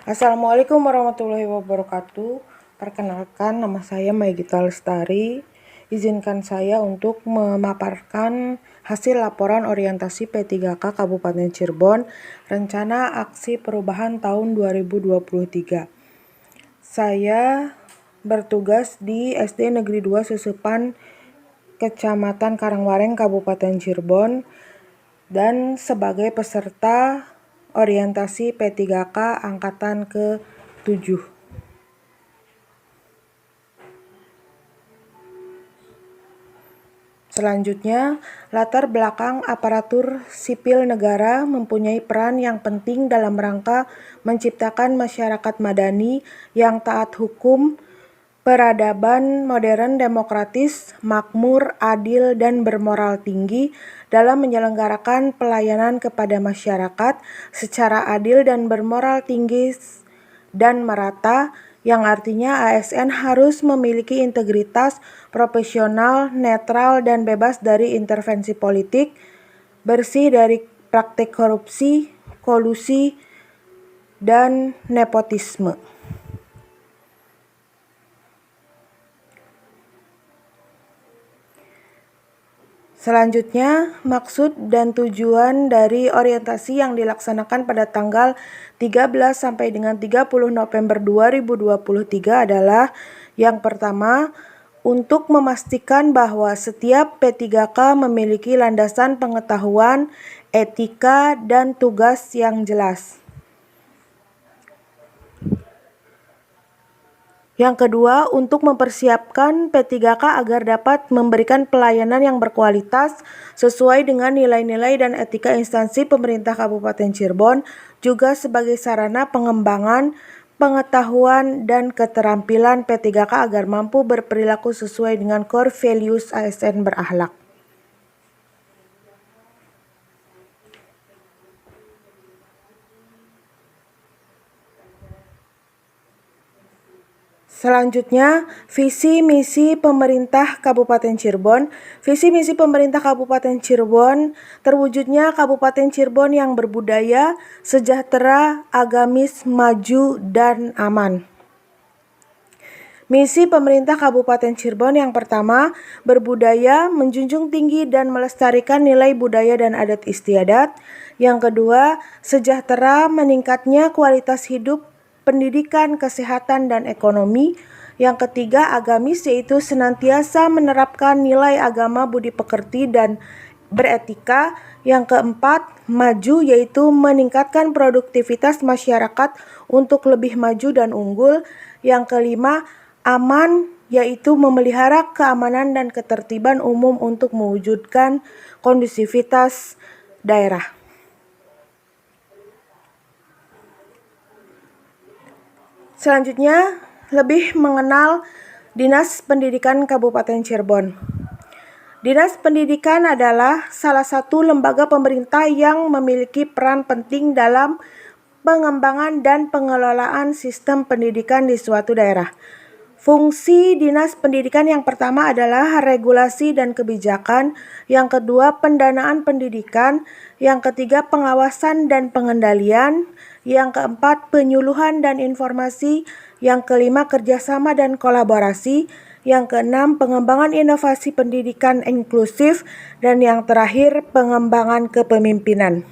Assalamualaikum warahmatullahi wabarakatuh. Perkenalkan, nama saya Maegita Lestari. Izinkan saya untuk memaparkan hasil laporan orientasi P3K Kabupaten Cirebon, rencana aksi perubahan tahun 2023. Saya bertugas di SD Negeri 2 Susupan, Kecamatan Karangwareng, Kabupaten Cirebon, dan sebagai peserta orientasi P3K angkatan ke-7. Selanjutnya, latar belakang aparatur sipil negara mempunyai peran yang penting dalam rangka menciptakan masyarakat madani yang taat hukum, peradaban modern, demokratis, makmur, adil, dan bermoral tinggi dalam menyelenggarakan pelayanan kepada masyarakat secara adil dan bermoral tinggi dan merata, yang artinya ASN harus memiliki integritas, profesional, netral, dan bebas dari intervensi politik, bersih dari praktik korupsi, kolusi, dan nepotisme. Selanjutnya, maksud dan tujuan dari orientasi yang dilaksanakan pada tanggal 13 sampai dengan 30 November 2023 adalah yang pertama, untuk memastikan bahwa setiap P3K memiliki landasan pengetahuan, etika, dan tugas yang jelas. Yang kedua, untuk mempersiapkan P3K agar dapat memberikan pelayanan yang berkualitas sesuai dengan nilai-nilai dan etika instansi pemerintah Kabupaten Cirebon, juga sebagai sarana pengembangan pengetahuan dan keterampilan P3K agar mampu berperilaku sesuai dengan core values ASN berakhlak. Selanjutnya, visi misi pemerintah Kabupaten Cirebon. Visi misi pemerintah Kabupaten Cirebon terwujudnya Kabupaten Cirebon yang berbudaya, sejahtera, agamis, maju, dan aman. Misi pemerintah Kabupaten Cirebon yang pertama, berbudaya, menjunjung tinggi dan melestarikan nilai budaya dan adat istiadat. Yang kedua, sejahtera, meningkatnya kualitas hidup, pendidikan, kesehatan, dan ekonomi. Yang ketiga, agamis, yaitu senantiasa menerapkan nilai agama, budi pekerti, dan beretika. Yang keempat, maju, yaitu meningkatkan produktivitas masyarakat untuk lebih maju dan unggul. Yang kelima, aman, yaitu memelihara keamanan dan ketertiban umum untuk mewujudkan kondusivitas daerah. Selanjutnya, lebih mengenal Dinas Pendidikan Kabupaten Cirebon. Dinas Pendidikan adalah salah satu lembaga pemerintah yang memiliki peran penting dalam pengembangan dan pengelolaan sistem pendidikan di suatu daerah. Fungsi Dinas Pendidikan yang pertama adalah regulasi dan kebijakan, yang kedua pendanaan pendidikan, yang ketiga pengawasan dan pengendalian, yang keempat penyuluhan dan informasi, yang kelima kerjasama dan kolaborasi, yang keenam pengembangan inovasi pendidikan inklusif, dan yang terakhir pengembangan kepemimpinan.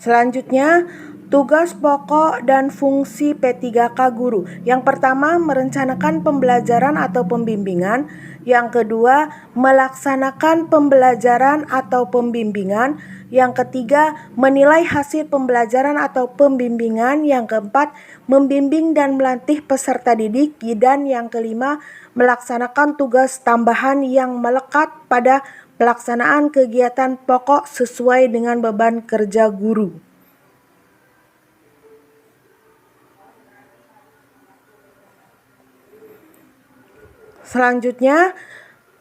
Selanjutnya, tugas pokok dan fungsi P3K guru. Yang pertama, merencanakan pembelajaran atau pembimbingan. Yang kedua, melaksanakan pembelajaran atau pembimbingan. Yang ketiga, menilai hasil pembelajaran atau pembimbingan. Yang keempat, membimbing dan melatih peserta didik. Dan yang kelima, melaksanakan tugas tambahan yang melekat pada pelaksanaan kegiatan pokok sesuai dengan beban kerja guru. Selanjutnya,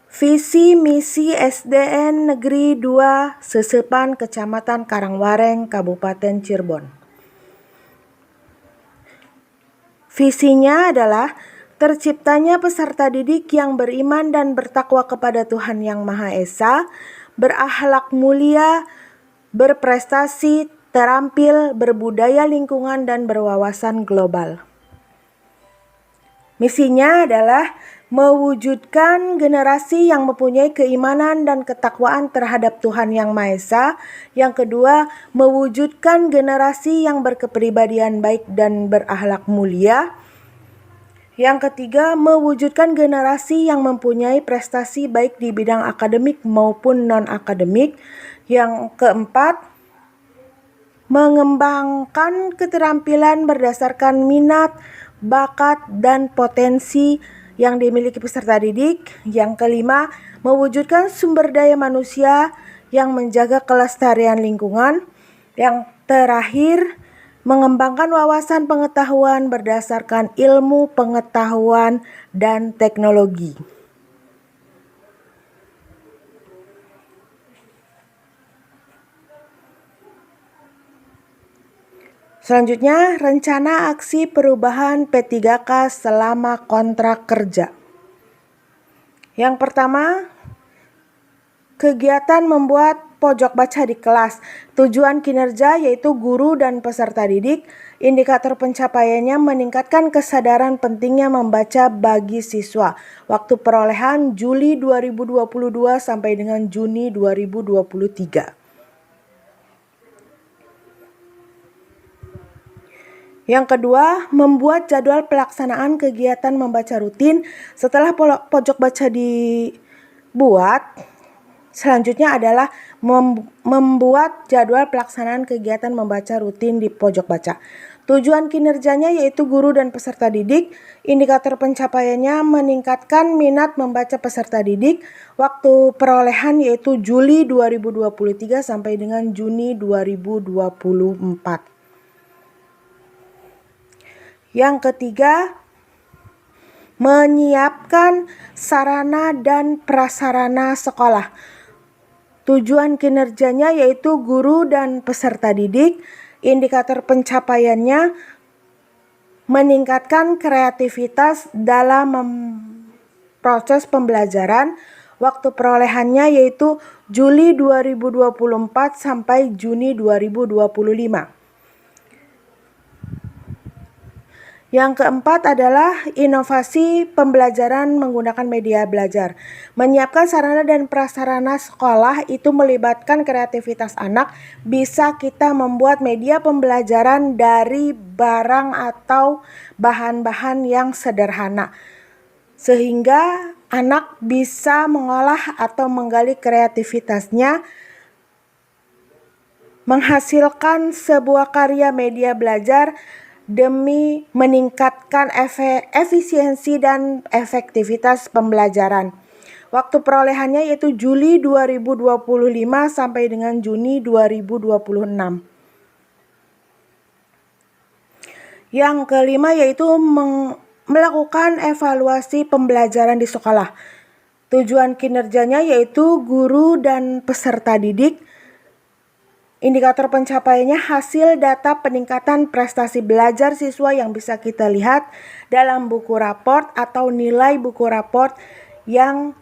visi misi SDN Negeri 2 Susupan, Kecamatan Karangwareng, Kabupaten Cirebon. Visinya adalah terciptanya peserta didik yang beriman dan bertakwa kepada Tuhan Yang Maha Esa, berakhlak mulia, berprestasi, terampil, berbudaya lingkungan, dan berwawasan global. Misinya adalah mewujudkan generasi yang mempunyai keimanan dan ketakwaan terhadap Tuhan Yang Maha Esa. Yang kedua, mewujudkan generasi yang berkepribadian baik dan berakhlak mulia. Yang ketiga, mewujudkan generasi yang mempunyai prestasi baik di bidang akademik maupun non-akademik. Yang keempat, mengembangkan keterampilan berdasarkan minat, bakat, dan potensi yang dimiliki peserta didik. Yang kelima, mewujudkan sumber daya manusia yang menjaga kelestarian lingkungan. Yang terakhir, mengembangkan wawasan pengetahuan berdasarkan ilmu pengetahuan dan teknologi. Selanjutnya, rencana aksi perubahan P3K selama kontrak kerja. Yang pertama, kegiatan membuat pojok baca di kelas. Tujuan kinerja yaitu guru dan peserta didik. Indikator pencapaiannya meningkatkan kesadaran pentingnya membaca bagi siswa. Waktu perolehan Juli 2022 sampai dengan Juni 2023. Yang kedua, membuat jadwal pelaksanaan kegiatan membaca rutin. Setelah pojok baca dibuat, selanjutnya adalah membuat jadwal pelaksanaan kegiatan membaca rutin di pojok baca. Tujuan kinerjanya yaitu guru dan peserta didik. Indikator pencapaiannya meningkatkan minat membaca peserta didik. Waktu perolehan yaitu Juli 2023 sampai dengan Juni 2024. Yang ketiga, menyiapkan sarana dan prasarana sekolah. Tujuan kinerjanya yaitu guru dan peserta didik. Indikator pencapaiannya meningkatkan kreativitas dalam proses pembelajaran. Waktu perolehannya yaitu Juli 2024 sampai Juni 2025. Yang keempat adalah inovasi pembelajaran menggunakan media belajar. Menyiapkan sarana dan prasarana sekolah itu melibatkan kreativitas anak. Bisa kita membuat media pembelajaran dari barang atau bahan-bahan yang sederhana, sehingga anak bisa mengolah atau menggali kreativitasnya, menghasilkan sebuah karya media belajar demi meningkatkan efisiensi dan efektivitas pembelajaran. Waktu perolehannya yaitu Juli 2025 sampai dengan Juni 2026. Yang kelima yaitu melakukan evaluasi pembelajaran di sekolah. Tujuan kinerjanya yaitu guru dan peserta didik. Indikator pencapaiannya hasil data peningkatan prestasi belajar siswa yang bisa kita lihat dalam buku raport atau nilai buku raport yang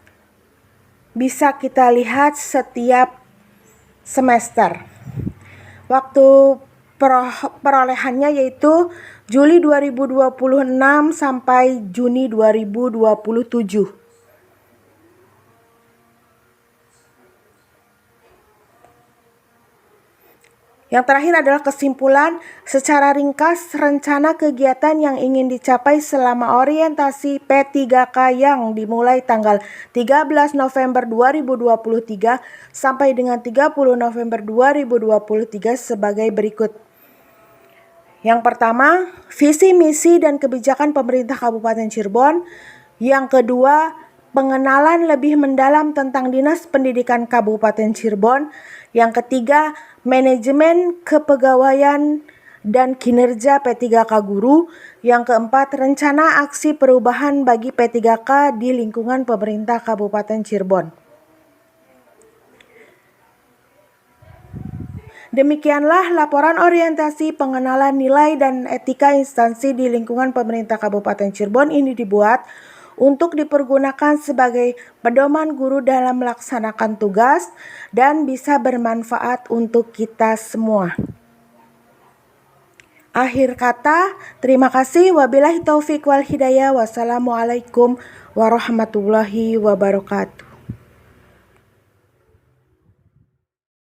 bisa kita lihat setiap semester. Waktu perolehannya yaitu Juli 2026 sampai Juni 2027. Yang terakhir adalah kesimpulan. Secara ringkas, rencana kegiatan yang ingin dicapai selama orientasi P3K yang dimulai tanggal 13 November 2023 sampai dengan 30 November 2023 sebagai berikut. Yang pertama, visi, misi, dan kebijakan pemerintah Kabupaten Cirebon. Yang kedua, pengenalan lebih mendalam tentang Dinas Pendidikan Kabupaten Cirebon. Yang ketiga, manajemen kepegawaian dan kinerja P3K Guru. Yang keempat, rencana aksi perubahan bagi P3K di lingkungan pemerintah Kabupaten Cirebon. Demikianlah laporan orientasi pengenalan nilai dan etika instansi di lingkungan pemerintah Kabupaten Cirebon ini dibuat untuk dipergunakan sebagai pedoman guru dalam melaksanakan tugas dan bisa bermanfaat untuk kita semua. Akhir kata, terima kasih. Wabillahi taufik wal hidayah. Wassalamualaikum warahmatullahi wabarakatuh.